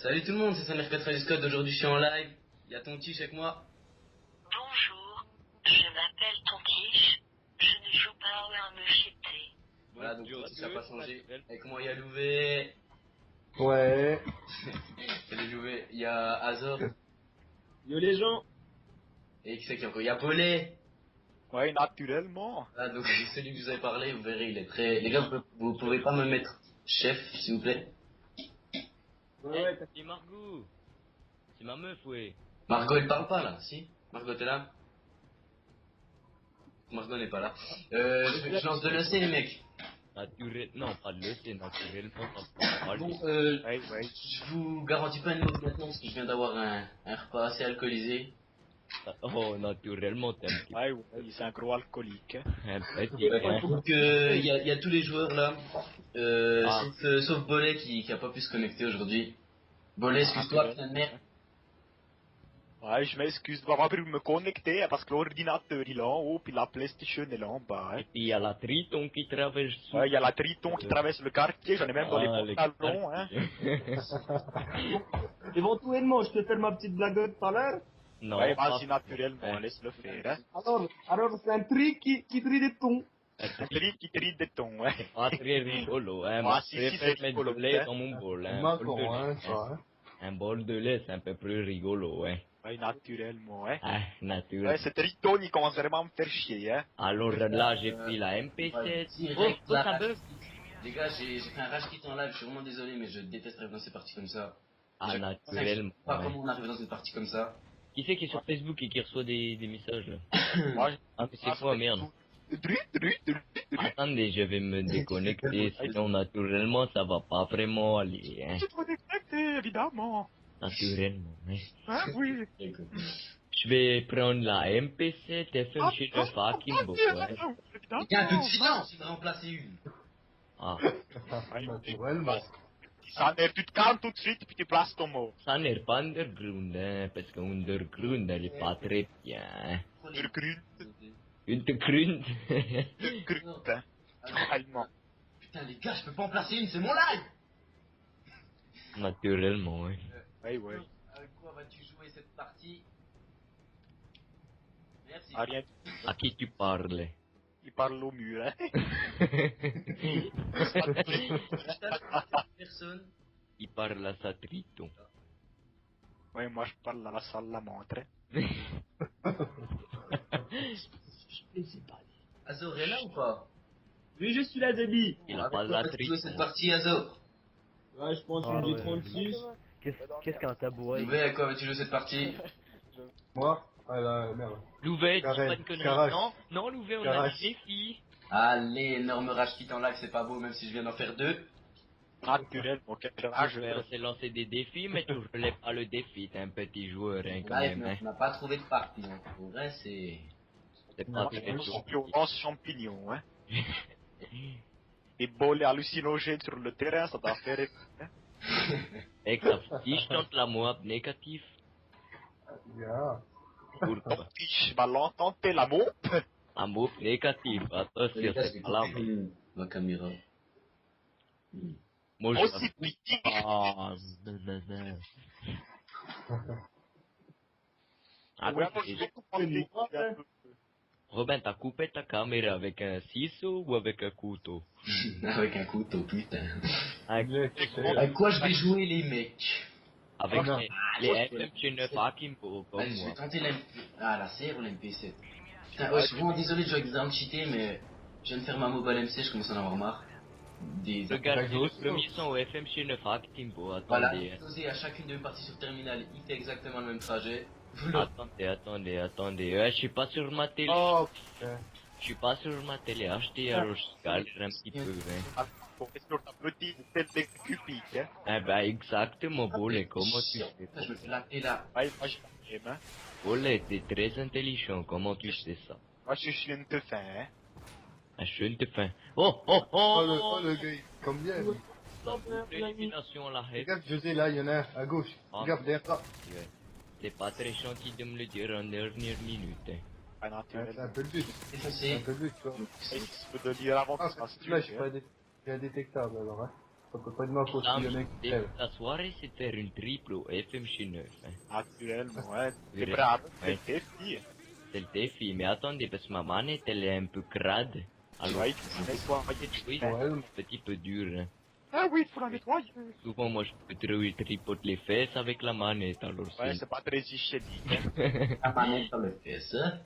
Salut tout le monde, c'est Saner93 Code. Aujourd'hui je suis en live. Il y a ton Tiche avec moi. Bonjour, je m'appelle Tontiche, je ne joue pas au RMEGT. Voilà, donc ton Tiche n'a pas changé. Avec moi il y a Louvé. Ouais. Salut Louvé. Il y a Azor. Yo les gens. Et qui c'est qu'il y a encore? Il y a Bolé. Ouais, naturellement. Ah, donc celui que je vous avez parlé, vous verrez, il est très... Les gars, vous pouvez pas me mettre chef, s'il vous plaît? Ouais, C'est Margot. C'est ma meuf, ouais. Margot, elle parle pas là, si? Margot, t'es là? Margot n'est pas là. Je lance de l'EC les mecs. Non, pas de le, c'est naturellement. Ça peut Bon, Ouais. je vous garantis pas une mauvaise maintenant parce que je viens d'avoir un repas assez alcoolisé. Oh, naturellement, t'es un petit Ouais, c'est un gros alcoolique. un petit hein. Donc il y a tous les joueurs là, sauf Bollet qui a pas pu se connecter aujourd'hui. Bollet, excuse-toi, putain de merde. Ouais, je m'excuse de pas pu me connecter parce que l'ordinateur il est en haut puis la PlayStation elle est en bas. Et puis il y a la Triton qui traverse sous. Ouais, il y a la Triton qui traverse le quartier, j'en ai même dans les pantalons, hein. Éventuellement, je peux faire ma petite blagotte tout à l'heure. Non, Ouais, pas- vas-y naturellement, laisse-le faire, hein. Alors c'est un tri qui trie des tons. Un tri qui trie des tons, ouais. pas très rigolo, hein. Ah, Moi, si, je si, préfère c'est mettre rigolo, du lait hein. dans mon bol, hein. Marrant, Bol de lait, ça. Un bol de lait, c'est un peu plus rigolo, hein. Ouais, naturellement, ouais. Ah, Ouais, naturel. ce Triton il commence vraiment à me faire chier, hein. Alors là, j'ai pris la MP7. Direct, Oh, la ça rage bug. quit. Les gars, j'ai fait un rage kit en live, je suis vraiment désolé, mais je déteste arriver dans ces parties comme ça. Ah, Je naturellement. sais pas ouais. comment on arrive dans une partie comme ça. Qui c'est qui est sur Facebook et qui reçoit des messages là? Moi, Ah, mais c'est quoi, merde? Dru. Attendez, je vais me déconnecter, sinon naturellement ça va pas vraiment aller, hein. Tu te déconnecter, évidemment. Naturellement, hein. Hein, oui. Je vais prendre la MP7 FM chez le Fakimbo, ouais. Il y a un peu de silence, il va remplacer une. Ah, Naturellement. Ça tu te calmes tout de suite puis tu places ton mot. ça n'est pas underground, hein, parce que underground elle est pas très bien, hein. Underground. Underground. Underground, hein. Allemand. Putain les gars, je peux pas en placer une, c'est mon live. Naturellement, ouais. Ouais. Avec quoi vas-tu jouer cette partie? Merci. Ah, rien. À qui tu parles? Il parle au mur, hein. Personne. Il parle à sa Triton. Ouais, moi je parle à la salle la montre. Azor est là ou pas? Oui, je suis là, Debbie. Il a Avec pas quoi la vas-tu jouer Triton. cette partie, Azor? Ouais, je pense une G36. Qu'est-ce qu'un tabouret? Louvé, avec quoi vas-tu jouer cette partie? Moi? Ah là, merde. Louvet, dis Carré, pas une connerie. Carache. Non, Louvet, on a Carache. des défis. Allez, énorme rage kit en live, c'est pas beau, même si je viens d'en faire deux. Naturel, ok. Ah, je vais se lancer des défis, mais tu relèves pas le défi, t'es un petit joueur, hein, quand Live, même, hein. on n'a pas trouvé de partie, hein. Pour vrai, c'est... C'est pas très Champion en champignon, hein. Et bolets hallucinogènes sur le terrain, ça doit faire. Hein. Et que si je tente la moab négatif, Yeah. pourquoi? Fiche, va l'entendre la mot. La moab négatif, attention, c'est pas la moab. Ma caméra. Moi, je... Aussi petit. Ah, non. Ah, Ouais, moi je vais tout prendre. Robin, t'as coupé ta caméra avec un ciseau ou avec un couteau? Avec un couteau, putain. Avec, Avec quoi je vais jouer, les mecs? avec Ah, non. les FM chez le Fakimbo, comme Allez, je vais moi. tenter l'MP... Ah, la CR ou l'MP7? Putain, ouais, je suis vraiment désolé de jouer avec des armes cheatées, mais... Je viens de faire ma mobile MC, je commence à en avoir marre. Regardez le premier son au FM chez le Fakimbo, Voilà, attendez. posé à chacune de mes parties sur Terminal, il fait exactement le même trajet. Attendez, je suis pas sur ma télé. Oh, putain. Je suis pas sur ma télé, achetez alors je galère un petit peu, hein. Sur ta petite tête de Cupid, hein. Eh ben, exactement, Bolé, comment tu sais? Putain, je me fais latter là. Ouais, moi je t'aime, hein. Bolé, t'es très intelligent, comment tu sais ça? Moi je suis une de fin, hein. Un jeune de fin. Oh, Le gars, il comme bien. lui. L'élimination à la haie. Regarde, José, là, il y en a un à gauche. Ah. Regarde, derrière toi. C'est pas très gentil de me le dire en dernière minute, hein. Ah, Ouais, naturel. c'est un peu le but. C'est Défoncé. un peu le but, tu vois. Je peux te dire avant Ah, que ça se là, tue, je suis indétectable, alors, hein. Ça peut pas être ma faute, il y en a qui crèvent. La soirée, c'est de faire une triple au FMC9. Hein. Naturellement, ouais. C'est Oui, brave, ouais. c'est tes filles. C'est le défi, mais attendez, parce que ma manette, elle est un peu crade. Alors, Ouais, mais toi, oui, Ouais, un petit peu dur. Hein. ah oui, il faut la nettoyer. Souvent, moi, je peux tripoter les fesses avec la manette, alors Ouais, c'est... c'est pas très hygiénique. Hein. La manette dans le fesse, hein.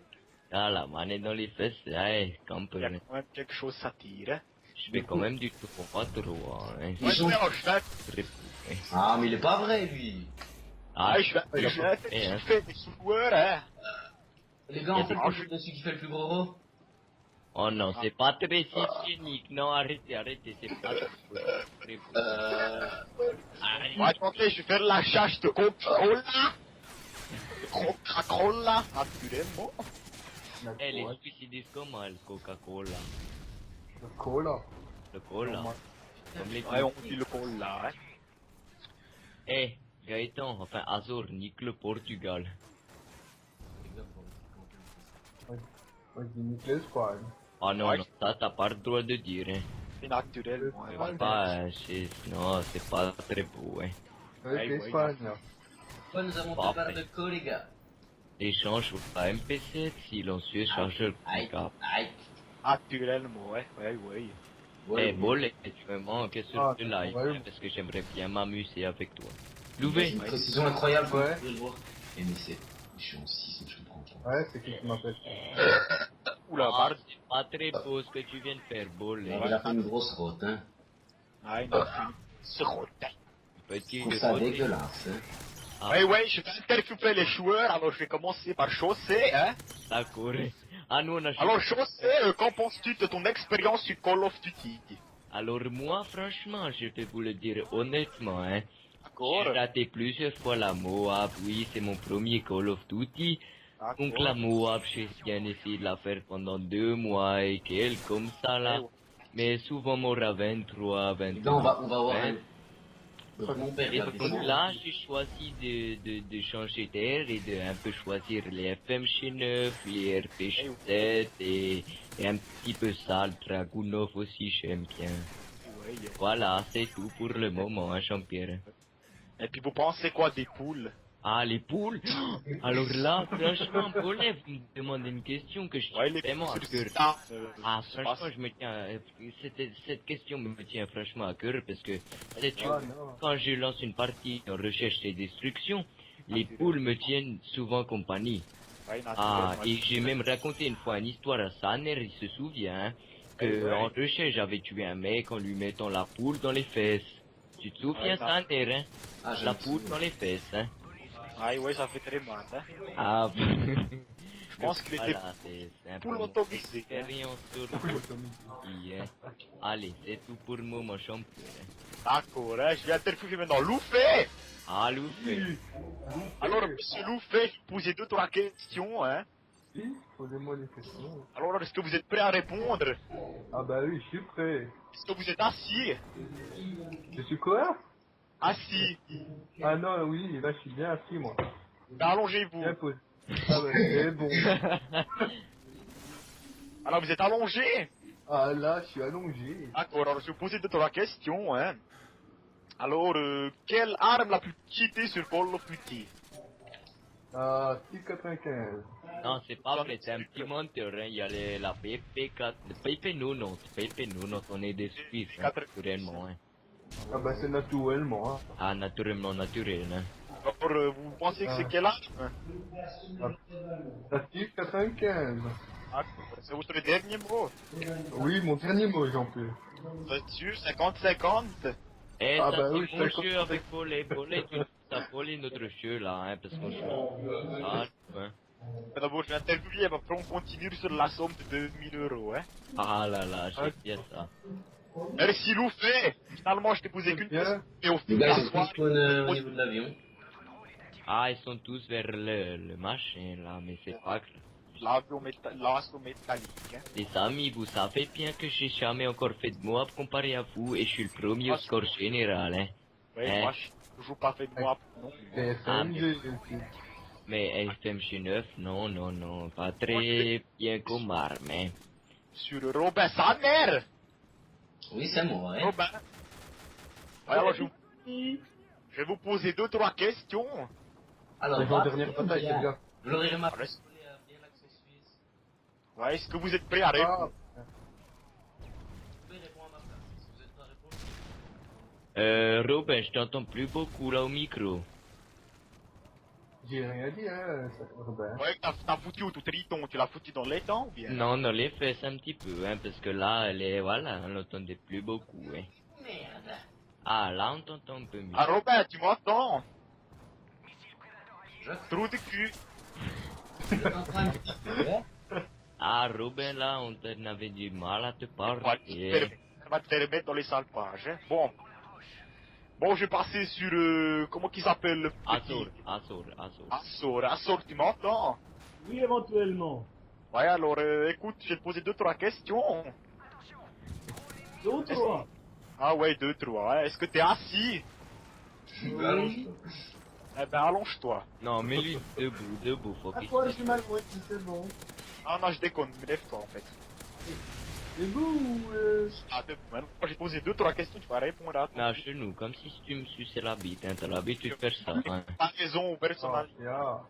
Ah, la manette dans les fesses, ouais, quand Il y a même. quand même quelque chose à dire. Hein. Je fais quand même du tout pour trop, hein. Ils Ouais, sont- alors, je vais, Très peu, hein. Ah, mais il est pas vrai, lui. Ah, je hein. fais des joueurs, hein. Les gars, on fait Ah, le jeu de celui qui fait le plus gros rot. Oh non, c'est pas très hygiénique. Non, arrêtez, c'est pas très beau. Ouais, attendez, je vais faire la chasse de Coca-Cola. Coca-Cola, naturellement. Eh, les suicidistes comment, le Coca-Cola? Le cola. Le cola. Comme les Ouais, on dit le cola, hein. Eh, Gaëtan, enfin Azor, nique le Portugal. Moi, je dis nique l'Espagne. Ah non, Ouais. non, ça t'as pas le droit de dire, hein. C'est naturellement, C'est hein. pas, non, c'est pas très beau, hein. Avec Ouais, l'Espagne, là. Quoi, nous avons Parfait. préparé de co, les gars. Échange sur la MP7, silencieux, chargeur Aïe, câble. aïe. Naturellement, ouais, ouais, ouais. Eh, Bolé, tu me manques sur Ah, le live, ouais. hein, parce que j'aimerais bien m'amuser avec toi. C'est Louvé, une précision incroyable, vous Ouais. pouvez le voir. Eh, mais c'est... Je suis en 6, je comprends pas. Ouais, c'est qui m'appelle. Oula, ah, pardon. c'est pas très beau ce que tu viens de faire, Bolé. Il a fait une grosse rote, hein. Ah, il a fait ce rotin. Petit Je trouve de ça côté. dégueulasse, hein. Ah, Ouais, ouais, je vais interviewer les joueurs, alors je vais commencer par Chaussé, hein. d'accord. Ah, nous, on a Alors Chaussé, qu'en penses-tu de ton expérience sur Call of Duty? Alors moi, franchement, je vais vous le dire honnêtement, hein. D'accord. J'ai raté plusieurs fois la Moab, oui, c'est mon premier Call of Duty. Donc la Moab, j'ai bien essayé de la faire pendant 2 mois et quelques, comme ça là. Mais souvent m'aura 23, Les 24. gars, on va voir Ouais. un... Donc, mon père, Et il a fait donc ça. là, j'ai choisi de changer d'air et de un peu choisir les FMC9, les RP7 et un petit peu ça, le Dragunov aussi, j'aime bien. Ouais. Voilà, c'est tout pour le moment, hein, Jean-Pierre. Et puis vous pensez quoi des poules? Ah, les poules. Alors là, franchement, Paulet, vous me demandez une question que je Ouais, suis les vraiment à poules, cœur. c'est ça. Ah, franchement, je me tiens, cette question me tient franchement à cœur parce que Ah, non. quand je lance une partie en recherche et destruction, les poules me tiennent souvent compagnie. Ouais, Ah, naturellement. et j'ai même raconté une fois une histoire à Saner, il se souvient, hein, que Ouais. en recherche j'avais tué un mec en lui mettant la poule dans les fesses. Tu te souviens, Ouais, ça- Saner, hein? Ah, je La me poule souviens. dans les fesses, hein? Ouais, ouais, ça fait très mal, hein. Ah, Je pense qu'il était voilà, c'est un peu poule mon autorisée, hein. expérience sur le Duty, hein. Allez, c'est tout pour moi, mon champion. Hein. D'accord, hein, je vais interviewer maintenant Loufé. Ah, Loufé. Alors, monsieur Loufé, je vous posais 2-3 questions, hein. Si, posez-moi des questions. Alors, est-ce que vous êtes prêt à répondre? Ah bah oui, je suis prêt. Est-ce que vous êtes assis? Je suis quoi? Assis. Ah non, oui, là je suis bien assis moi. Ben, allongez-vous. Bien posé. Ah bah c'est bon. Alors, vous êtes allongé? Ah là, je suis allongé. D'accord, alors je vais vous poser 2-3 questions, hein. Alors, quelle arme la plus cheatée sur Call of Duty? Ah, 6,95. Non, c'est pas vrai, c'est un petit monteur, hein. Il y a la PP4, le PP90, PP90, on est des Suisses, hein, naturellement, hein. Ah bah c'est naturellement, hein. Ah, naturellement, naturel, hein. Alors, vous pensez que c'est quelle arme? La 6,95. Ah, c'est votre dernier mot. Oui, mon dernier mot, Jean-Pierre. Vous êtes sûr, 50-50? Eh, Ah ça bah c'est oui, mon c'est jeu avec Paulet, tu ça Paulet notre jeu là, hein, parce qu'on joue. Ah, ouais. D'abord, je vais interviewer, mais après on continue sur la somme de 2000 €, hein. Ah là là, j'aime bien ça. Merci Loufé. Finalement, je t'ai posé qu'une Bien. question, et au Les fil de gars, la ils sont soirée, tous au niveau de l'avion. Ah, ils sont tous vers le machin là, mais c'est pas grave. l'avion métallique, hein. Les amis, vous savez bien que j'ai jamais encore fait de Moab comparé à vous et je suis le premier au score général, hein. Ouais, Hein. moi, je toujours pas fait de moi, non. TFMG aussi. Mais FMG9, non, non, non, pas très bien comme arme, hein. Sur Robin, sa mère! Oui, c'est moi, hein. Robin. Ouais, alors je vais vous poser 2-3 questions. Alors, C'est en dernière bataille, c'est bien. vous l'aurez remarqué, Ouais. Bolé a bien l'accent suisse. Ouais, est-ce que vous êtes prêts à répondre? Ah, Vous pouvez répondre à ma place, si vous êtes prêt à répondre. Robin, je t'entends plus beaucoup là au micro. j'ai rien dit, hein, ça Robin. Ouais, t'as foutu au tout triton, tu l'as foutu dans les temps ou bien? Non, dans les fesses un petit peu, hein, parce que là, voilà, on l'entendait plus beaucoup, hein. Merde. Ah, là, on t'entend un peu mieux. Ah Robin, tu m'entends? Je Trou de cul. t'entends un petit peu, hein. Ah, Robin, là, on avait du mal à te Ouais, parler. ça va te faire mettre dans les sales pages, hein. Bon. Bon, je vais passer sur, comment qu'il s'appelle le petit? Azor. Assor, tu m'entends? Oui, éventuellement. Ouais, alors, écoute, je vais te poser 2-3 questions. D'autres, toi. Ah ouais, 2-3, ouais. Est-ce que t'es assis? Oui. Eh ben, allonge-toi. Non, mais lui, debout, faut À qu'il toi, se- je suis mal ouais, c'est bon. Ah non, je déconne, mais lève-toi en fait. Debout ou Ah, debout. Maintenant, j'ai posé 2-3 questions, tu vas répondre à ton Là, chez nous, comme si tu me suçais la bite, hein, t'as l'habitude de faire ça, hein. Pas raison ou Ah, personnalité. ja.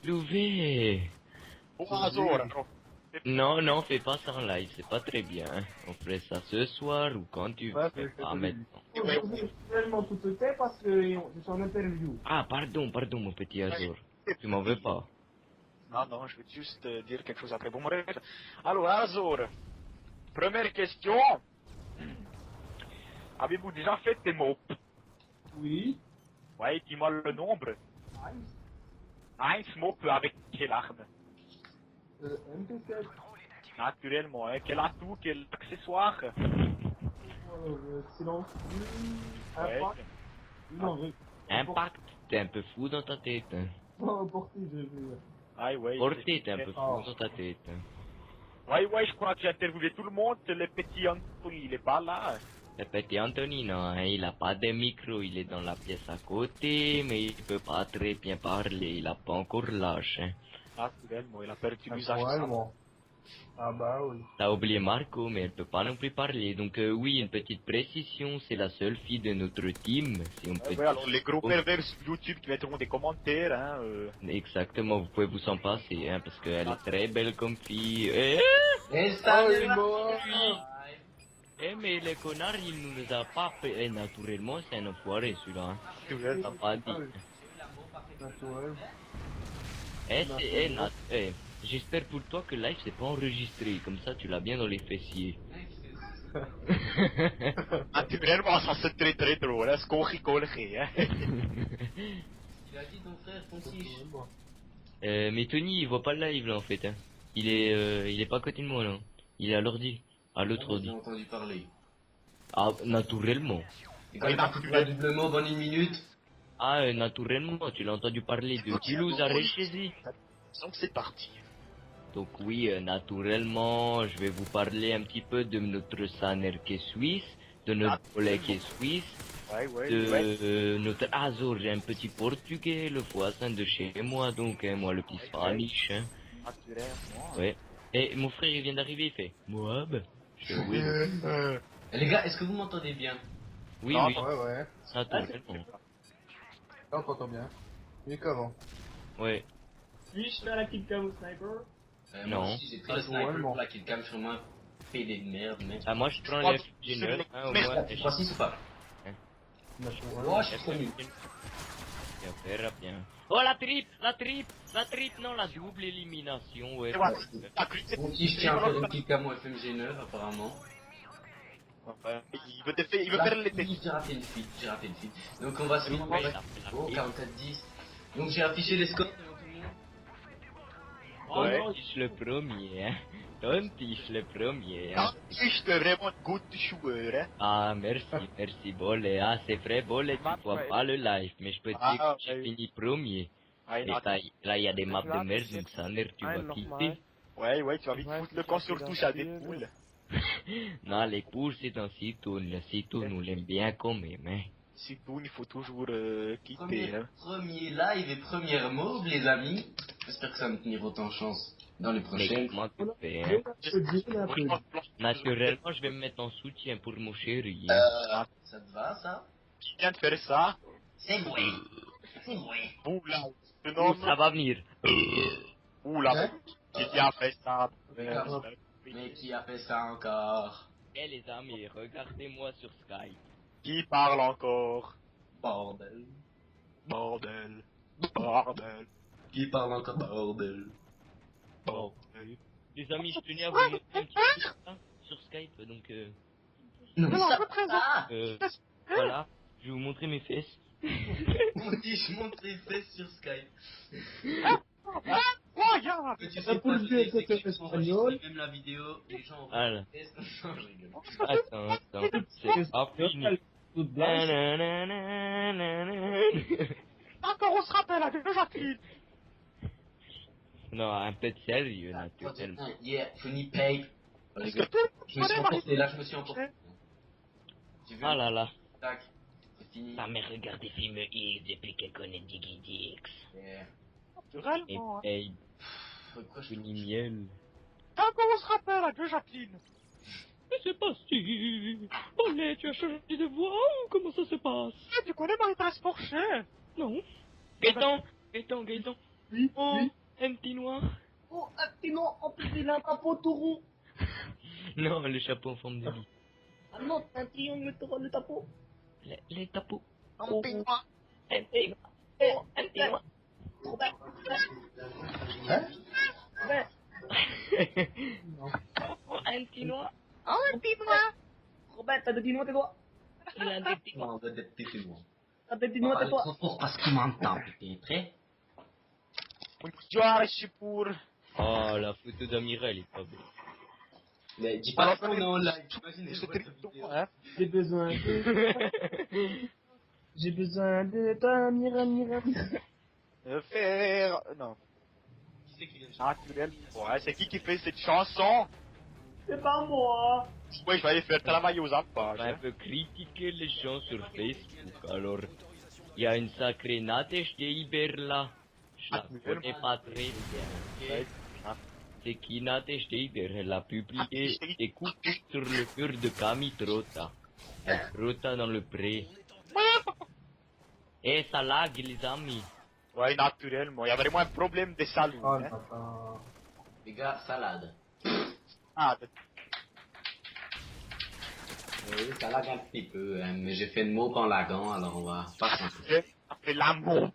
Louvé. Bon, Azor, alors. Non, fais pas ça en live, c'est pas très bien, hein. On ferait ça ce soir ou quand tu veux, Ouais, mais c'est pas joli. maintenant. Actuellement, tout se tait parce que je suis en interview. Ah, pardon, mon petit Azor. Tu m'en veux pas. Non, je vais juste dire quelque chose après. Bon, bref. Alors, Azor, première question. Avez-vous déjà fait des mots? Oui. Ouais, dis-moi le nombre. Nice. Mop avec quelle arme? MP7. Naturellement, hein. Quel atout, quel accessoire? Silence. Ouais. Impact. Non, Impact, t'es un peu fou dans ta tête, hein. non, porté, je veux dire. Ah ouais. Porté, t'es un peu Ah. fou dans ta tête, hein. Ouais, je crois que j'ai interviewé tout le monde. Le petit Anthony, il est pas là. Le petit Anthony, non, hein, il a pas de micro, il est dans la pièce à côté, mais il peut pas très bien parler, il a pas encore l'âge, hein. Naturellement, il a perdu l'usage. Naturellement. Ah bah oui. T'as oublié Marco, mais elle peut pas non plus parler. Donc oui, une petite précision, c'est la seule fille de notre team, si on peut Ouais, alors les gros Oh. pervers sur YouTube qui mettront des commentaires, hein. Exactement, vous pouvez vous en passer, hein, parce qu'elle est très belle comme fille. Et ça, Ah oui, c'est la- moi. Mais le connard, il nous a pas fait. Naturellement, c'est un enfoiré celui-là. Hein. Tu vois, T'as pas dit. Ah oui. Naturel. J'espère pour toi que live c'est pas enregistré, comme ça tu l'as bien dans les fessiers. Naturellement, ça c'est très très drôle, hein. Ce qu'on rigole, hein. Il a dit ton frère, ton tige. Mais Tony, il voit pas le live là en fait. Hein. Il est pas à côté de moi là. Il est à l'ordi, à l'autre J'ai ordi. entendu parler. Ah, naturellement. Et quand il a coupé la double mot en une minute, Ah, naturellement, tu l'as entendu parler de Toulouse à Réchésy. Donc c'est parti. Donc oui, naturellement, je vais vous parler un petit peu de notre Saner qui est suisse, de notre collègue qui est suisse, Ouais. de notre Azor, j'ai un petit portugais, le voisin de chez moi, donc moi le petit Spanish. Hein. Naturellement. Ouais. Et mon frère il vient d'arriver, il fait Moab. Je fais, oui, Eh, les gars, est-ce que vous m'entendez bien? oui, Non, oui, Ouais, ouais. naturellement. Là, on t'entend bien. Mieux qu'avant. Ouais. Puis-je faire la kill cam au sniper? Non. Moi aussi, j'ai pris le Ah, sniper vraiment. pour la killcam sur moi. PD de merde, mec. Ah, moi je prends Oh, le F19, hein, au merde, moins. Tu crois si ou pas? Naturel. Oh, je suis trop nul. On verra bien. Oh la triple, non la double élimination, ouais. Et voilà. T'as cru que Mon tige tient à faire une killcam au FMG9, apparemment. il veut faire l'été. J'ai raté une feed, Donc on va se mettre Ouais, il a fait la au feed. 44-10. Donc j'ai affiché les scores devant tout le monde. Oh Ouais. non, Tige le premier, hein. Tom Tige le premier, hein. Ah, je te vraiment good joueur, hein. Ah, merci, Bolé. Ah, c'est vrai, Bolé, tu vois Ouais. pas le live, mais je peux te Ah, dire que j'ai ouais. fini premier. Ah, Et là, il y a des maps de merde, donc ça l'air, tu vas quitter. Ouais, tu vas vite foutre le camp sur touche à des poules. Non, les poules, c'est un Citoun. Le Citoun, nous l'aime bien quand même, hein. Si tout, il faut toujours quitter, Premier, hein. premier live et première move, les amis. J'espère que ça va me tenir autant chance. Dans les Mais prochaines. comment tu fais, hein? Un peu. Naturellement, je vais me mettre en soutien pour mon chéri. Ça te va, ça? Qui vient de faire ça? C'est moi. C'est moi. Oula, ce Oh, nom. ça va venir. Oula, Hein? qui a fait ça? Mais qui a fait ça encore? Eh les amis, regardez-moi sur Skype. Qui parle encore? Bordel. Bordel. Bordel. Qui parle encore bordel? Bordel. Les amis, je tenais à vous montrer un petit truc hein, sur Skype, donc Non, mais ça va. voilà, je vais vous montrer mes fesses. On dit je montre les fesses sur Skype. Regarde! Mais tu Ça sais pour pas, le je dire, sais c'est que que tu espagnol. enregistres même la vidéo, les gens ont Voilà. les fesses. Non, je rigole. Attends, c'est pas fini. Toute blanche. Nananana. Encore on se rappelle à Jacqueline! Non, un peu de sérieux, naturellement. Yeah, funny pay. Est-ce que tu Je me suis emporté, là je me suis emporté. J'ai vu Ah là là. tac, c'est fini. Ah mais regarde des films X depuis qu'elle connaît Diggy Dix. Yeah. Et Naturellement, hein. paye Pourquoi je Funny Miel. Encore on se rappelle à Jacqueline! Mais c'est pas si. Olé, tu as changé de voix ou comment ça se passe? Tu connais Marie-Thérèse Porcher? Non. Gaëtan, Gaëtan. Oui, Oh, oui. un petit noir. Oh, un petit nom, en plus il a un capot tout rond. Non, le chapeau en forme de lit. Ah non, un triangle tout le capot. Les tapeaux. Un petit noir. Un petit noir. Oh, un petit noir. Robert, Hein? Robert. Oh, un petit noir. Oh, un petit noir. Robert, t'as des petits noix tes doigts. Il a des petits noirs. Non, on va être pété moi. T'as des petits On noix va tes aller doigts. trop fort parce qu'il m'entend peut-être. Hein? Bonjour, je suis pour. Oh, la photo d'Amira, elle est pas belle. Mais dis pas qu'on est en live, t'imagines, je vois ta vidéo. Hein? J'ai besoin de... J'ai besoin de toi, Mira. Faire. Non. Qui c'est qui vient de chanter? Naturel. Ouais, c'est qui fait cette chanson? C'est pas moi. Ouais, je vais aller faire travailler aux alpages. Un peu critiquer les gens sur Facebook, alors... Il y a une sacrée Nadège de Iber là. Je la connais pas très bien. C'est qui Nadège de Iber? Elle a publié des coups sur le cœur de Camille Trotta. Elle trotta dans le pré. Eh, ça lag, les amis. Ouais, naturellement. Il y a vraiment un problème de salut. Oh, Hein? papa. Les gars, salade. Ah, Oui, ça lag un petit peu, hein, mais j'ai fait une mot en lagant, alors on va pas s'en après l'amour.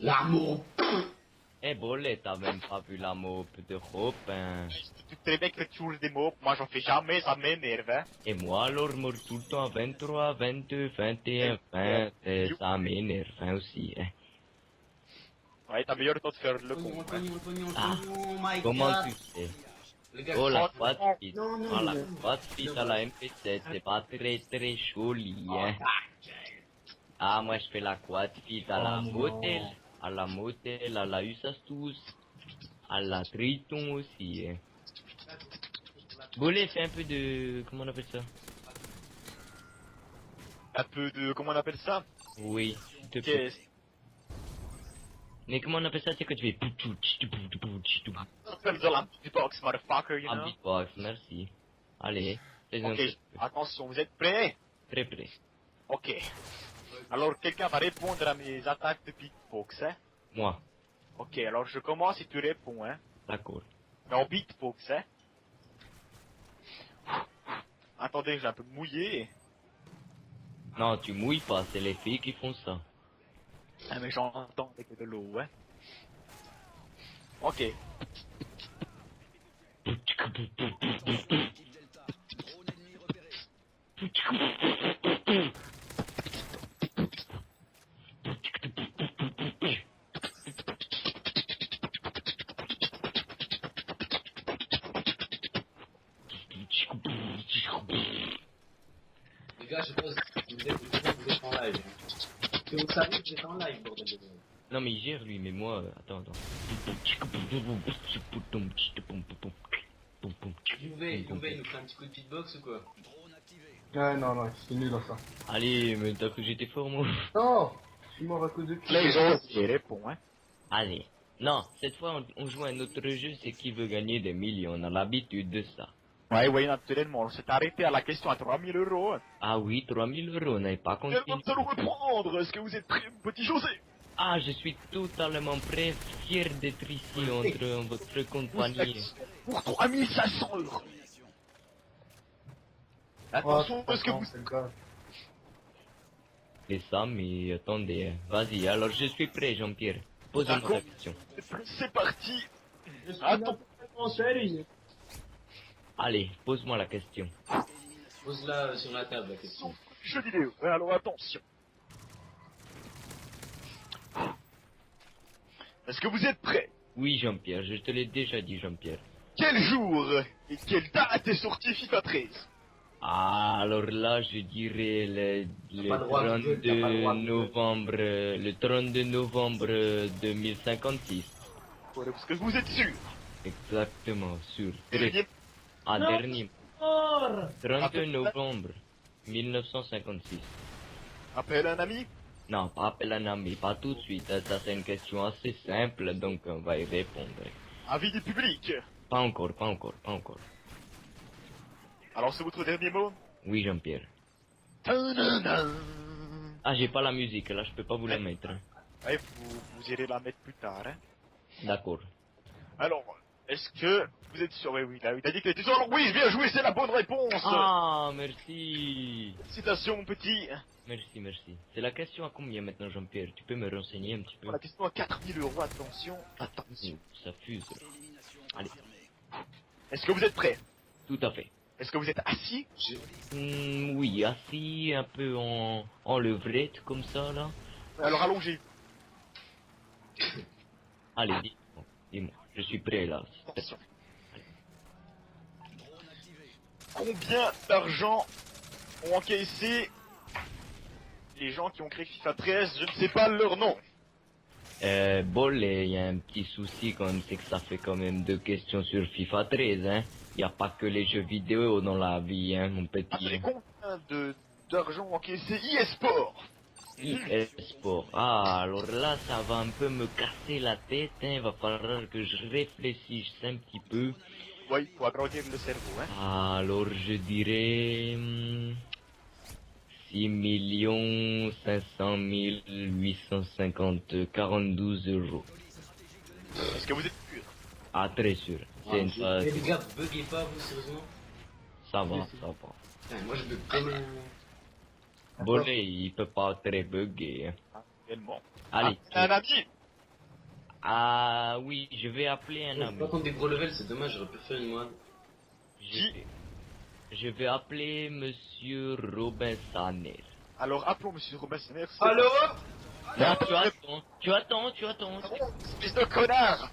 L'amour! Eh, Bolé, t'as même pas vu la mop de copain. Tu très bien que tu joues des mots. Moi, j'en fais jamais, ça m'énerve. Hein? Et moi, alors, mort tout le temps à 23, 22, 21, 20, et ça m'énerve hein, aussi. Hein. Ouais, t'as meilleur temps de faire le con. Hein? Ah, oh my comment god! tu sais? Les gars, Oh, la Oh, quad fit. non, non, Ah, la non. quad fit à la MP7, c'est pas très très joli, hein. Ah, moi, je fais la quad fit à la motel, à la Usastus, à la Triton aussi, hein. Bolé, fais un peu de... comment on appelle ça? Un peu de. Comment on appelle ça? Oui, s'il te plaît. Qu'est-ce Mais comment on appelle ça? C'est quand tu fais... ça s'appelle de la beatbox, motherfucker, you Ah, know? beatbox, merci. Allez, fais-en Ok, un peu. attention, vous êtes prêts? Très près. Ok. Alors, quelqu'un va répondre à mes attaques de beatbox, hein? Moi, Ok, alors je commence et tu réponds, hein? d'accord. Mais en beatbox, hein? Attendez, j'ai un peu mouillé. Non, tu mouilles pas, c'est les filles qui font ça. Ah, mais j'entends avec de l'eau, hein? Ok. Les gars, je suppose que vous êtes en live. Que vous savez que vous êtes en live, bordel de merde. Non mais il gère lui, mais moi, attends. Juve, nous fait un petit coup de beatbox ou quoi? Ouais, non, non, je suis nul à ça. Allez, mais t'as cru que j'étais fort moi? Non! Je suis mort à cause de qui? Là, ils ont aussi réponds, hein? Allez, Non, cette fois on joue à un autre jeu, c'est qui veut gagner des millions. On a l'habitude de ça. Ouais, naturellement, on s'est arrêté à la question à 3000 €. Ah oui, 3000 €, on n'avait pas Elle continué. va nous reprendre. Est-ce que vous êtes prêt, petit José? Ah, je suis totalement prêt, fier d'être ici entre votre compagnie. Pour 3500 €. Attention, est-ce que vous... c'est grave. Et ça, mais attendez, vas-y, alors je suis prêt, Jean-Pierre. Pose-moi D'accord. la question. C'est parti. Je suis Attends. complètement sérieux. Allez, pose-moi la question. Pose-la sur la table, la question. Jeu vidéo. Alors attention. Est-ce que vous êtes prêts? Oui, Jean-Pierre, je te l'ai déjà dit, Jean-Pierre. Quel jour et quelle date est sorti FIFA 13? Ah, alors là, je dirais Pas le droit de gueule, t'as pas le droit de gueule. le 32 novembre 2056. Parce que vous êtes sûr? Exactement, sûr. Dernier. Ah, Non. dernier. Or 32 novembre 1956. Appelle un ami. Non, pas appel un ami, pas tout de suite. Ça, c'est une question assez simple, donc on va y répondre. Avis du public. Pas encore, pas encore, pas encore. Alors c'est votre dernier mot? Oui, Jean-Pierre. Ta-da-da. Ah, j'ai pas la musique, là, je peux pas vous la mettre. Hein. Ouais, vous irez la mettre plus tard. Hein. D'accord. Alors, est-ce que vous êtes sûr? Oui, il a dit qu'il était sûr. Alors oui, bien joué, c'est la bonne réponse. Ah, merci. Citation, mon petit. Merci, merci. C'est la question à combien maintenant, Jean-Pierre? Tu peux me renseigner un petit peu? La question à 4000 €, attention. Attention. Ça fuse. Allez, Est-ce que vous êtes prêts? tout à fait. Est-ce que vous êtes assis? Oui, assis, un peu en levrette, comme ça, là. Alors allongez. Allez, dis-moi, dis-moi. Je suis prêt, là. Attention. Combien d'argent ont encaissé les gens qui ont créé FIFA 13? Je ne sais pas leur nom. Bol, il y a un petit souci quand même, c'est que ça fait quand même 2 questions sur FIFA 13, hein. Il n'y a pas que les jeux vidéo dans la vie, hein, mon Ah, petit. mais combien d'argent ont encaissé eSport? Sport. Ah, alors là, ça va un peu me casser la tête, hein. Il va falloir que je réfléchisse un petit peu. Oui, il faut agrandir le cerveau, hein. Alors, je dirais... 6 500 850 42 €. Est-ce que vous êtes sûr? Ah, très sûr. C'est une phase. Les gars, buguez pas, vous, sérieusement. Ça va, ça va. Putain, moi, je bug comme un... Bolé, il peut pas très bugger. Hein. Réellement. Allez. Un ami. Ah oui, je vais appeler un ami. Pas contre des gros levels, c'est dommage, j'aurais pu faire une moine. Je vais appeler Monsieur Robin Saner. Alors appelons Monsieur Robin Saner. Allô? Non, tu attends. Espèce de connard.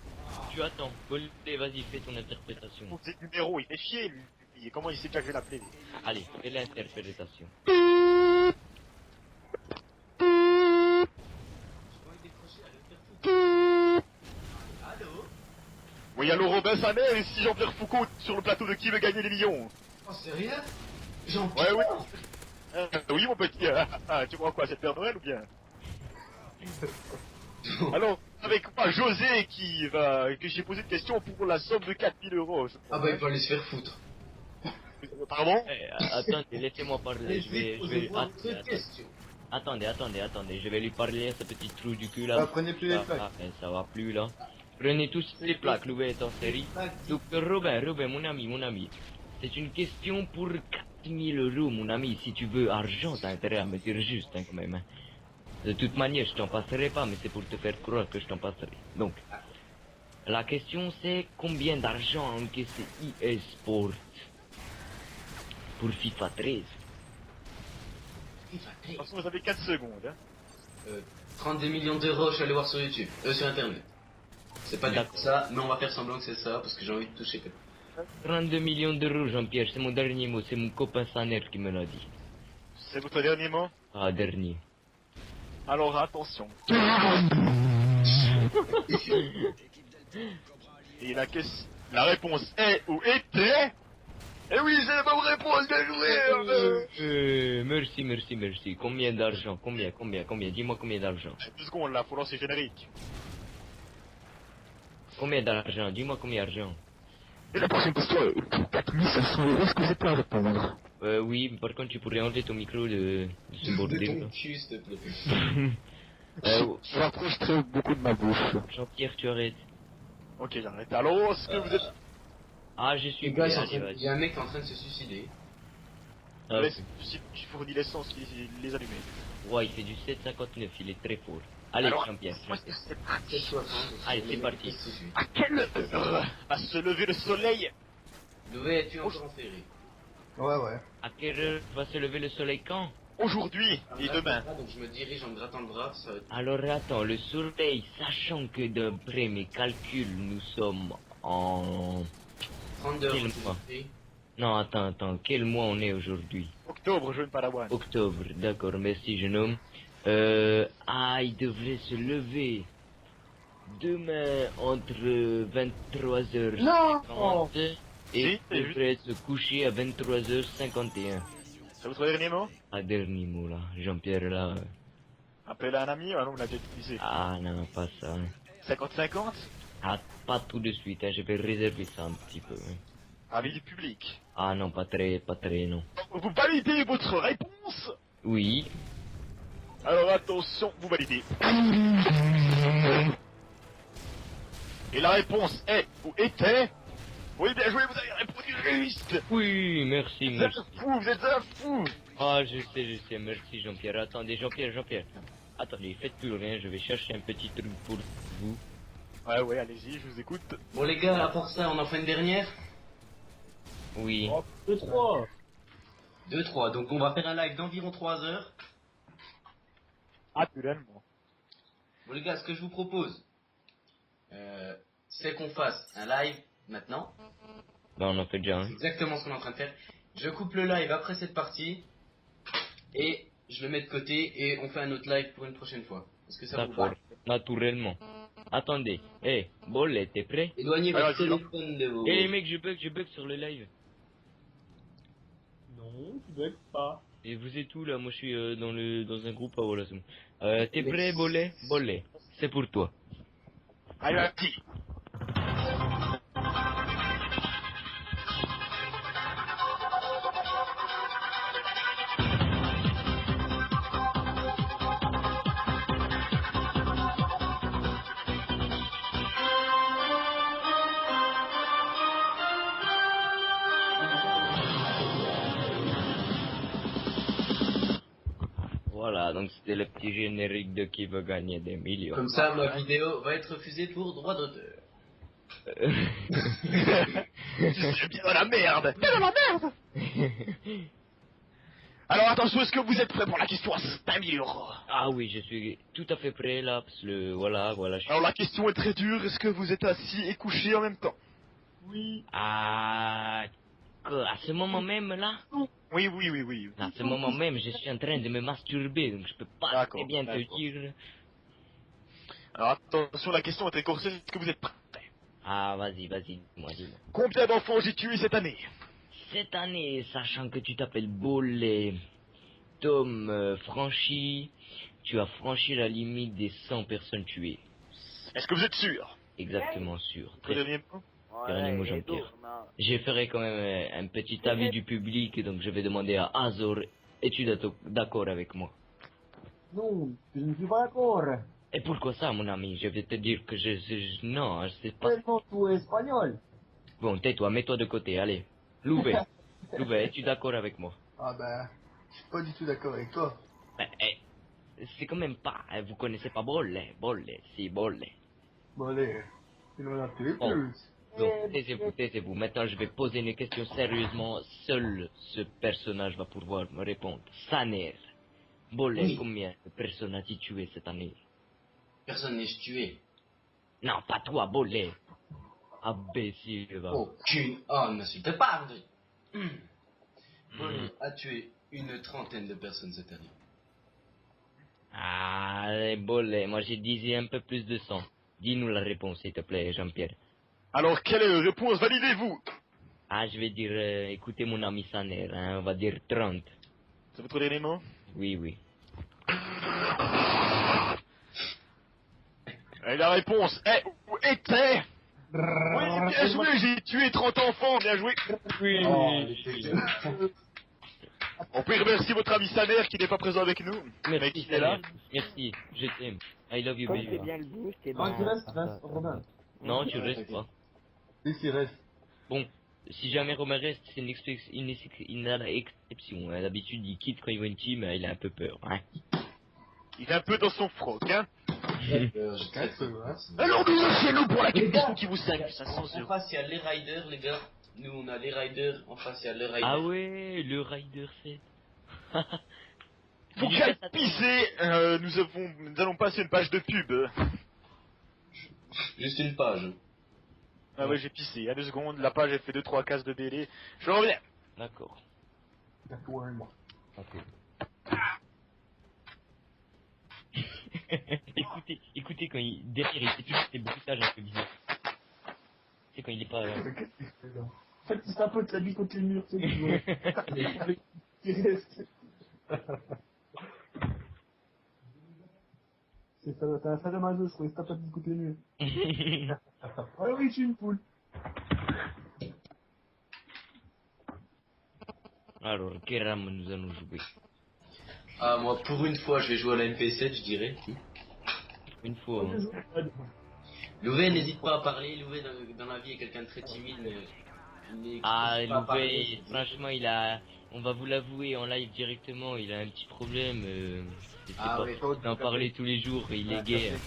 Tu attends. Bolé, vas-y, fais ton interprétation. Pour ces numéros, il fait chier lui. Et comment il sait déjà que je vais l'appeler? Allez, fais l'interprétation. Oui, allô Robin Saner, ici Jean-Pierre Foucault sur le plateau de Qui veut gagner des millions? Oh, sérieux? Jean Ouais, oui. Oui, mon petit. Tu vois quoi, c'est Père Noël ou bien? Alors, avec moi, José que j'ai posé une question pour la somme de 4000 €. Ah bah, il peut aller se faire foutre. Pardon? Attendez, laissez-moi parler. Je vais... Attendez. Attendez. Je vais lui parler à ce petit trou du cul là. Ah, prenez plus les plaques. Ça va plus là. Prenez tous les plaques, Louis est en série. Donc Robin, mon ami. C'est une question pour 4000 €, mon ami. Si tu veux argent, t'as intérêt à me dire juste, hein, quand même. Hein. De toute manière, je t'en passerai pas, mais c'est pour te faire croire que je t'en passerai. Donc, la question c'est combien d'argent a encaissé EA Sport pour FIFA 13? De toute façon, vous avez 4 secondes. Hein. 32 millions d'euros, je suis allé voir sur YouTube. Sur internet. C'est pas d'accord ça, mais on va faire semblant que c'est ça, parce que j'ai envie de toucher quelqu'un. 32 millions d'euros, Jean-Pierre, c'est mon dernier mot, c'est mon copain Saner qui me l'a dit. C'est votre dernier mot? Ah, dernier. Alors attention. Et la réponse est ou était... Eh oui, c'est la bonne réponse, bien joué. Merci. Combien d'argent? Combien? Dis-moi combien d'argent. 2 secondes là, faut lancer le générique. Combien d'argent? Dis-moi combien d'argent. Et la prochaine question est 4500 €, est-ce que vous êtes prêt à répondre? Oui, mais par contre, tu pourrais enlever ton micro de ce De bordel. ton là. cul, s'il te plaît. Je rapproche très beaucoup de ma bouche. Jean-Pierre, tu arrêtes. Ok, j'arrête. Alors, est-ce que vous êtes... Ah, je suis Les gars, prêt, ils sont en allez, train- vas-y. il y a un mec qui est en train de se suicider. Ah, Si tu fournis l'essence, les allumer. ouais, il fait du 7,59, il est très fort. Allez, Alors, Jean-Pierre. moi, Jean-Pierre. c'est 7,60. Allez, c'est parti. à quelle heure va se lever le soleil? Tu es encore enferré. Ouais. À quelle heure va se lever le soleil quand? Aujourd'hui et demain. Donc je me dirige en me grattant le bras, ça va être... Alors attends, le soleil, sachant que d'après mes calculs, nous sommes en... 32 heures. Quel mois? Non, attends, quel mois on est aujourd'hui? Octobre, jeune padawan. Octobre, d'accord, merci jeune homme. Il devrait se lever demain entre 23h50 Non et Si, c'est il devrait se coucher à 23h51. C'est votre dernier mot? Ah, dernier mot là, Jean-Pierre là. Appelez un ami, ah non, on l'a déjà utilisé. Ah non, pas ça. 50-50? Ah, pas tout de suite, hein, je vais réserver ça un petit peu. hein. Avis du public. Ah non, pas très, non. Vous validez votre réponse? Oui, Alors attention, vous validez. Et la réponse est, ou était... Oui, bien joué, vous avez répondu juste. oui, merci, Vous êtes merci. un fou, vous êtes un fou. Ah, je sais, merci Jean-Pierre. Attendez, Jean-Pierre. Attendez, faites plus rien, je vais chercher un petit truc pour vous. Ouais, allez-y, je vous écoute. Bon les gars, à part ça, on en fait une dernière. Oui. 2-3. 2-3, donc on va faire un live d'environ 3 heures. Actuellement. Bon les gars, ce que je vous propose, c'est qu'on fasse un live maintenant. Bah, on en fait déjà un. C'est exactement ce qu'on est en train de faire. Je coupe le live après cette partie et je le mets de côté et on fait un autre live pour une prochaine fois. Est-ce que ça vous D'accord, va? naturellement. Attendez, Bolet, t'es prêt? Éloignez Alors, votre téléphone de vos... Les mecs, je bug sur le live. Non, tu bugs pas. Et vous êtes où là? Moi je suis dans un groupe à Wallace. T'es prêt, Bolet, c'est pour toi. Allez, vas-y. Voilà, donc c'était le petit générique de qui veut gagner des millions. Comme ça, ma vidéo va être refusée pour droit d'auteur. Je suis bien dans la merde. Bien dans la merde. Alors attention, est-ce que vous êtes prêts pour la question à 5000 €? Ah oui, je suis tout à fait prêt là, parce que voilà, je suis... Alors la question est très dure, est-ce que vous êtes assis et couché en même temps? Oui. Ah, à ce moment même là, Oui. à ce moment même, je suis en train de me masturber, donc je peux pas D'accord, très bien te d'accord. dire. Alors attention, la question est très courte, est-ce que vous êtes prêts? Ah, vas-y, dis-moi. Combien d'enfants j'ai tué cette année? Cette année, sachant que tu t'appelles Bolet, Tom franchi, tu as franchi la limite des 100 personnes tuées. Est-ce que vous êtes sûr? Exactement sûr. Votre Très dernier mot? dernier mot, Jean-Pierre. Je ferai quand même un petit avis du public, donc je vais demander à Azor, es-tu d'accord avec moi? Non, je ne suis pas d'accord. Et pourquoi ça, mon ami? Je vais te dire que non, je sais pas. Tellement tout est espagnol. Bon, tais-toi, mets-toi de côté, allez. Louvet, es-tu d'accord avec moi? Ah ben, je suis pas du tout d'accord avec toi. Ben, c'est quand même pas, vous connaissez pas Bolet, si Bolet. Bon allez, il en a plus. Bon. Donc, taisez-vous. Maintenant, je vais poser une question sérieusement. Seul ce personnage va pouvoir me répondre. Saner. Bolet, Oui. combien de personnes as-tu tué cette année? Personne n'est tué. Non, pas toi, Bolet. Imbécile, va. Aucune homme ne s'il te parle. Hmm. Bolet a tué une trentaine de personnes cette année. Ah, Bolet, moi j'ai dit un peu plus de 100. Dis-nous la réponse, s'il te plaît, Jean-Pierre. Alors quelle réponse validez-vous? Ah, je vais dire, écoutez mon ami Saner, hein, on va dire 30. C'est votre dernier mot? Oui. Et la réponse est ou était Oui, bien joué, j'ai tué 30 enfants, bien joué. Oui. Oh, On peut remercier votre ami sa mère qui n'est pas présent avec nous. Mais Merci, qui est là. merci, je t'aime. I love you, Comme baby. c'est bien le boost, et Ah, ben... tu restes, Robin. Non, tu restes pas. Ici, reste. Bon, si jamais Romain reste, c'est une exception. Hein. D'habitude, il quitte quand il voit une team, il a un peu peur. Hein. Il est un peu dans son froc, hein. J'ai très peu, hein. Alors nous enchaînons pour la Les question gars, qui vous sert. En face, il y a les riders, les gars. Nous, on a les riders. En face, il y a le rider. Ah ouais, le Rider 7. Faut que j'aille pisser. Nous allons passer une page de pub. Juste une page. Ah ouais, j'ai pissé. À 2 secondes, la page elle fait 2-3 cases de BD. Je reviens. D'accord. D'accord, moi. écoutez, quand il derrière, il fait toujours ces bruitages un peu bizarres. C'est quand il est pas là. Mais qu'est-ce qu'il fait là? En fait, il tapote la bille contre les murs, c'est tout. Il reste. C'est ça, t'as un sadomaso, je crois, il se tape la bille contre les murs. Ah oui, je suis une poule. Alors, quelle rame nous allons jouer? Ah, moi, pour une fois, je vais jouer à la MP7, je dirais. Une fois. Hein. Louvet, n'hésite pas à parler. Louvet, dans la vie, est quelqu'un de très timide, mais il n'hésite Ah, pas à parler. Louvet, franchement, il a... On va vous l'avouer en live directement, il a un petit problème. C'est Ah pas oui. d'en parler tous les jours, il est gay. Hein.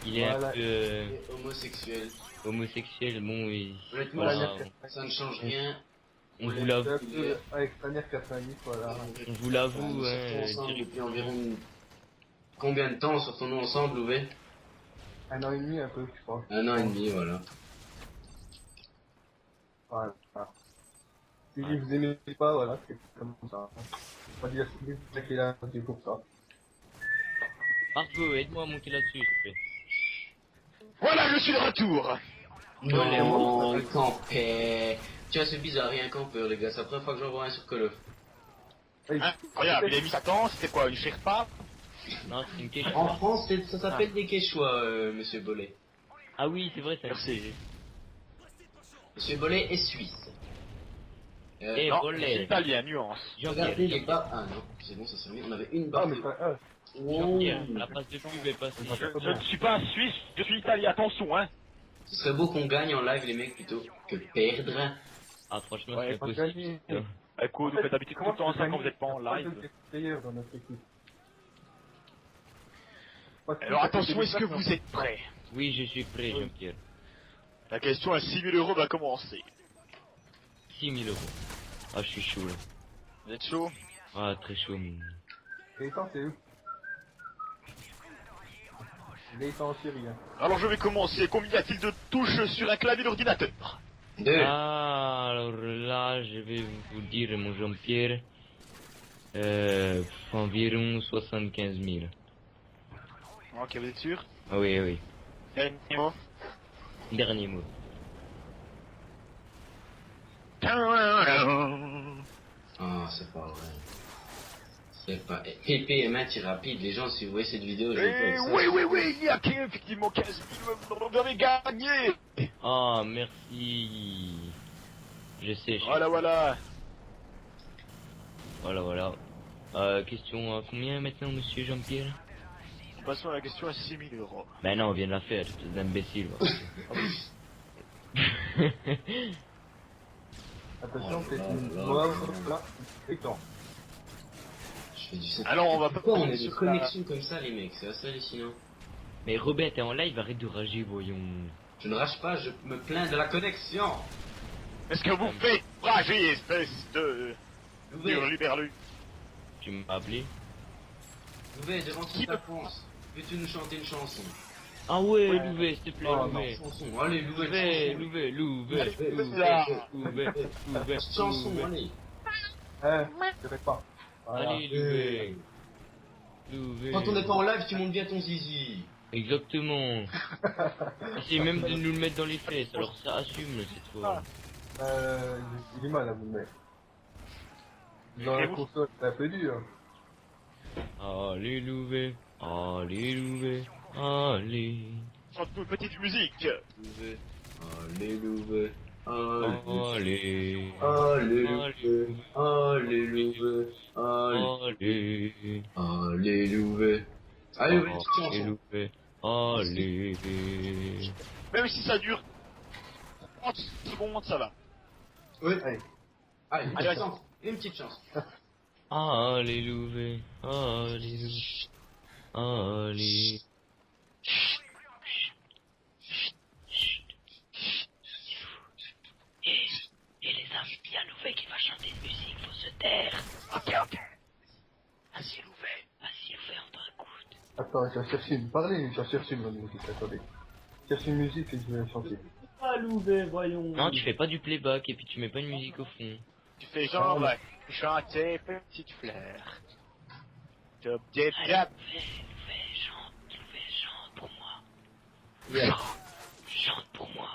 Il est Voilà. un peu Il est homosexuel. homosexuel, bon, et... Honnêtement, Voilà, ça ne change rien. on vous C'est un l'avoue, peu avec sa mère qui a failli, voilà. on vous l'avoue, Nous hein, sortons ensemble direct- depuis environ combien de temps sortons-nous ensemble, Louvet? 1 an et demi, un peu, je crois. 1 an et demi, voilà. Voilà. Si vous aimez pas, voilà, c'est comme ça. On va dire qu'il a un pour ça. Marco, aide-moi à monter là-dessus, s'il te plaît. Voilà, je suis de retour. Non, il campait. Tiens, c'est bizarre, il y a un campeur, les gars. C'est la première fois que j'en vois un sur Call of. Incroyable, il a mis Satan, c'était quoi, une Sherpa? Non, c'est une question. En France, ça s'appelle des Quechua, monsieur Bollet. Ah oui, c'est vrai, ça. Merci. Monsieur Bollet est suisse. Eh, Non, Bollet. c'est italien, nuance. Regardez les bas. Ah non, c'est bon, ça s'est remis. On avait une Ah, barre. mais de- pas Jean-Pierre, la passe de pub est passée. Je ne suis pas suisse, je suis italien, attention, hein. Ce serait beau qu'on gagne en live, les mecs, plutôt que perdre. Ah, franchement, Ouais, c'est pas impossible. gagné. putain. Écoute, vous faites d'habitude tout le temps ça quand vous êtes pas en live. Dans notre équipe. Alors attention, est-ce que vous êtes prêts? Oui, je suis prêt, Jean-Pierre. La question à 6000 € va commencer. 6 000 €. Ah, je suis chaud là. Vous êtes chaud? Ah, très chaud. Gaëtan, c'est où? Gaëtan en Syrie, hein. Alors je vais commencer. Combien y a-t-il de touches sur un clavier d'ordinateur? 2. Ah, alors là, je vais vous dire, mon Jean-Pierre, environ 75 000. Ok, vous êtes sûr? Ah oui, oui. Dernier mot. Dernier mot. Ah, c'est pas vrai. C'est pas. Pépé et main tir rapide. Les gens, si vous voyez cette vidéo, je vais Eh pas oui, oui, oui, il y a effectivement 15 000, vous avez gagné. Ah, merci. Je sais, je... Voilà, voilà. Voilà. Question à combien maintenant, monsieur Jean-Pierre? Passons à la question à 6 000 €. Ben non, on vient de la faire, espèce d'imbécile. va. Attention, Oh c'est là une là voix là. là. Gaëtan. Je fais du set. Alors, on va pas Pourquoi on parler est de sur connexion comme ça, les mecs? C'est assez hallucinant. Mais Robert, t'es en live, arrête de rager, voyons. Je ne rage pas, je me plains de la connexion. Est-ce que vous faites rager, espèce de Louvet, hurluberlu? Tu m'as appelé? Louvet, devant toute la France, veux-tu nous chanter une chanson? Ah ouais, Louvet, s'il te plaît, Oh, non. Louvet. Chanson, allez, Louvet, Louvet, une Louvet, chanson. Louvet. Chanson, allez. Je fais pas. Voilà. Allez, Louvet. Louvet. Quand on n'est pas en live, tu montes bien ton zizi. Exactement. Essaye même de nous le mettre dans les fesses, alors ça assume cette fois. Il est mal à vous le mettre. Dans la console, c'est un peu dur. Allez, Louvet. Allez, Louvet. Allez. Chante-nous une petite musique. Louvet. Allez Louvet, Allez. allez Louvet, allez Louvet, Allez. allez Louvet. Allez Louvet, petite chanson. Allez. Allez. Même si ça dure 30 secondes, ça va. Oui. Allez. Allez, une Allez, petite chance. Une petite chance. Alléluia, alléluia, allez. Et les amis, il y a Louvet qui va chanter une musique, faut se taire. Ok. Vas-y Louvet, on t'écoute. Attends, je vais chercher une. Parlez, je vais chercher une musique, attendez. Je cherche une musique et je vais chanter. Ah, Louvet, voyons. Non, tu fais pas du playback et puis tu mets pas une musique au fond. Tu fais genre, ouais, chanter petite fleur. Top, dip, dip. Louvet, chante pour moi. Yeah. Chante pour moi.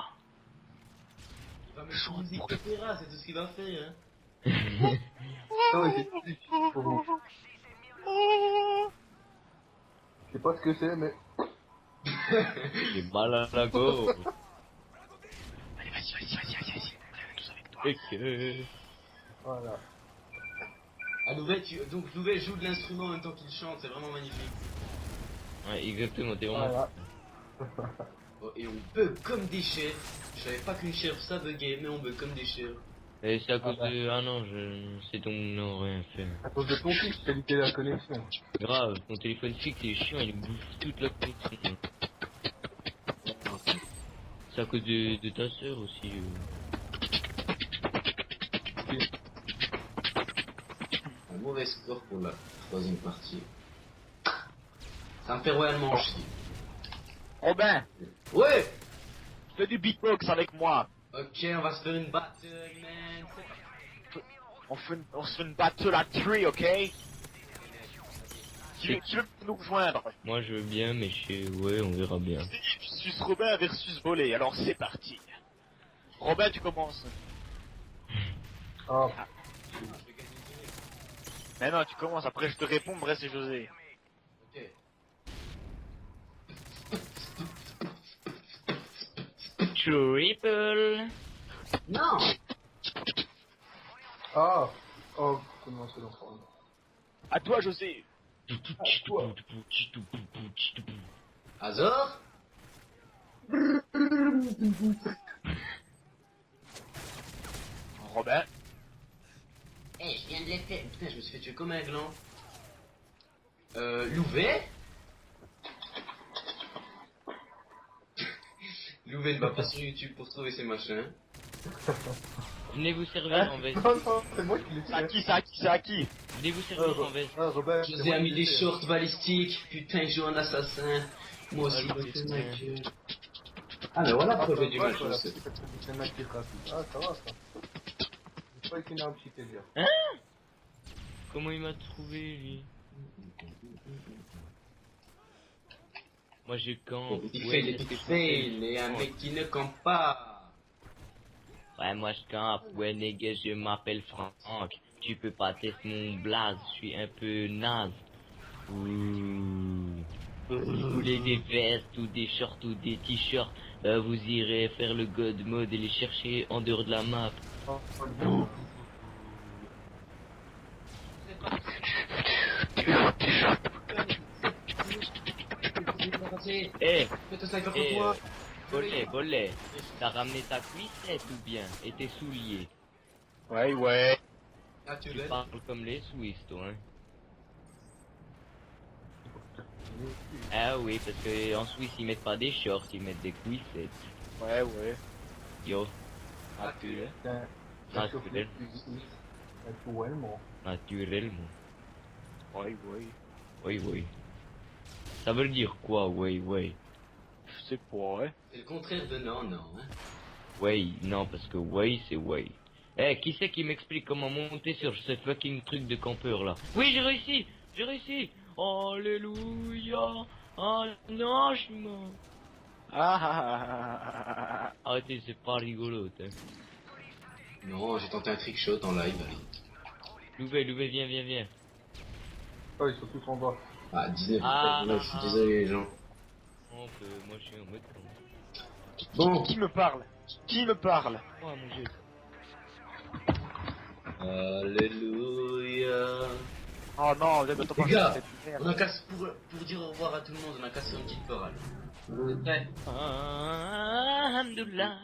Il va mettre une musique opéra, c'est tout ce qu'il va faire. Hein. Ah ouais, c'est musique pour vous. Je sais pas ce que c'est, mais. J'ai mal à la gorge. Allez, vas-y. On est tous avec toi. Et que... Voilà. Ah Louvet, donc Louvet joue de l'instrument en même temps qu'il chante, c'est vraiment magnifique. Ouais, exactement, t'es vraiment... Voilà. Oh, et on bug comme des chèvres. Je savais pas qu'une chèvre ça buguait, mais on bug comme des chèvres. Et c'est à cause Ah bah. de... Ah non, c'est ton... Non, rien fait. À cause de ton fixe, qualité de la connexion. Grave, ton téléphone fixe il est chiant, il bouffe toute la connexion. C'est à cause de ta sœur aussi. Un mauvais score pour la troisième partie. Ça me fait royalement chier. Robin, Ouais. fais du beatbox avec moi. Ok, on va se faire une battle, man. On se fait une battle à 3, ok? Tu veux nous rejoindre? Moi je veux bien, mais ouais, on verra bien. Versus Robin versus Volley, alors c'est parti. Robin, tu commences. Ah, Mais non, tu commences, après je te réponds, bref c'est José. Ok. Triple. Non. ah, oh, comment c'est l'enfant. À toi José. Azor. Robin. Eh, je viens de les faire. Putain, je me suis fait tuer comme un gland. Louvet. Louvet ne va pas sur YouTube pour trouver ses machins. Venez vous servir en veste. Non, non, c'est moi qui l'ai C'est à fait. qui, c'est à qui, c'est à qui? Venez vous servir en veste. Ah, Robert, c'est José moi a qui mis l'ai des fait. shorts balistiques. Putain, il joue en assassin. Moi aussi, Ah, je le me fais putain. ma gueule. Ah, mais voilà pourquoi j'ai du mal voilà, chance. c'est un mec qui est rapide. Ah, ça va, ça. Je croyais qu'il y en a un petit peu bien. Comment il m'a trouvé lui? Moi je campe. Il Ouais, fait des qu'est-ce que petits je fails fais? et un mec qui ne campe pas. Ouais, moi je campe. Ouais, nigga, je m'appelle Franck. Tu peux pas tester mon blaze, je suis un peu naze. Ouh. Vous voulez des vestes ou des shorts ou des t-shirts, vous irez faire le god mode et les chercher en dehors de la map. Oh, non. Eh, Fais-toi ça contre eh, moi. Bollet, t'as ramené ta cuissette ou bien? Et tes souliers? Ouais. Ah, tu Tu l'aides. parles comme les Suisses, toi, hein? Ah oui, parce que en Suisse ils mettent pas des shorts, ils mettent des cuissettes. Ouais. Yo, Ah, tu l'aides. Tiens, naturel, naturellement. naturellement. Ouais. Oui. Ça veut dire quoi, oui? Je sais pas, ouais. C'est le contraire de non, non. Hein. Oui, non, parce que oui, c'est oui. Eh, qui c'est qui m'explique comment monter sur ce fucking truc de campeur là? Oui, j'ai réussi. Alléluia. Ah non, je suis mort. Arrêtez, c'est pas rigolo, t'es. Non, j'ai tenté un trick shot en live. Allez. Louvet, viens. Oh, ils sont tous en bas. Ah, 19. Ah. Je suis désolé, les gens. On peut, moi je suis en mode con. Bon, Qui me parle? Qui me parle? Moi, mon Dieu. Alléluia. Oh non, vous êtes Les gars, on a qu'à pour dire au revoir à tout le monde, on a qu'à faire une petite chorale. Vous êtes prêts? Alhamdulillah.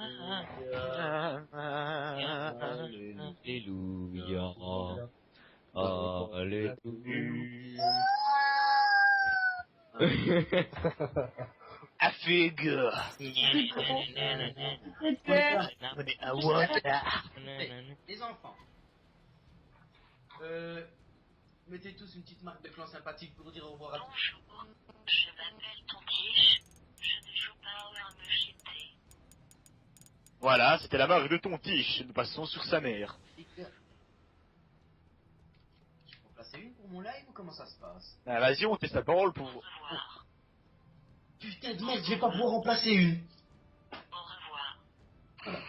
Alléluia. Alléluia. Affigue. Les enfants, mettez tous une petite marque de clan sympathique pour dire au revoir à tous. Bonjour, je m'appelle Tontiche. Je ne joue pas au RMGT. Voilà, c'était la marque de ton tige. Nous passons sur sa mère. Les gars, je peux en placer une pour mon live ou comment ça se passe? Ah, vas-y, on teste la parole pour Au revoir. Putain de merde, je vais pas pouvoir en placer une. Au revoir.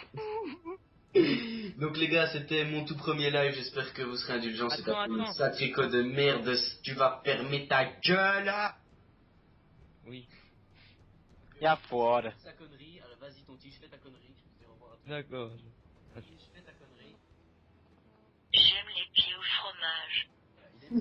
Donc les gars, c'était mon tout premier live, j'espère que vous serez indulgents, c'est Attends, une attends. sacrée code de merde, tu vas fermer ta gueule. Oui, Y'a fort. Sa connerie, alors vas-y ton tige, fais ta connerie, je vais te dire au revoir à tous. d'accord. Tige, fais ta connerie. J'aime les pieds au fromage. Voilà, il est-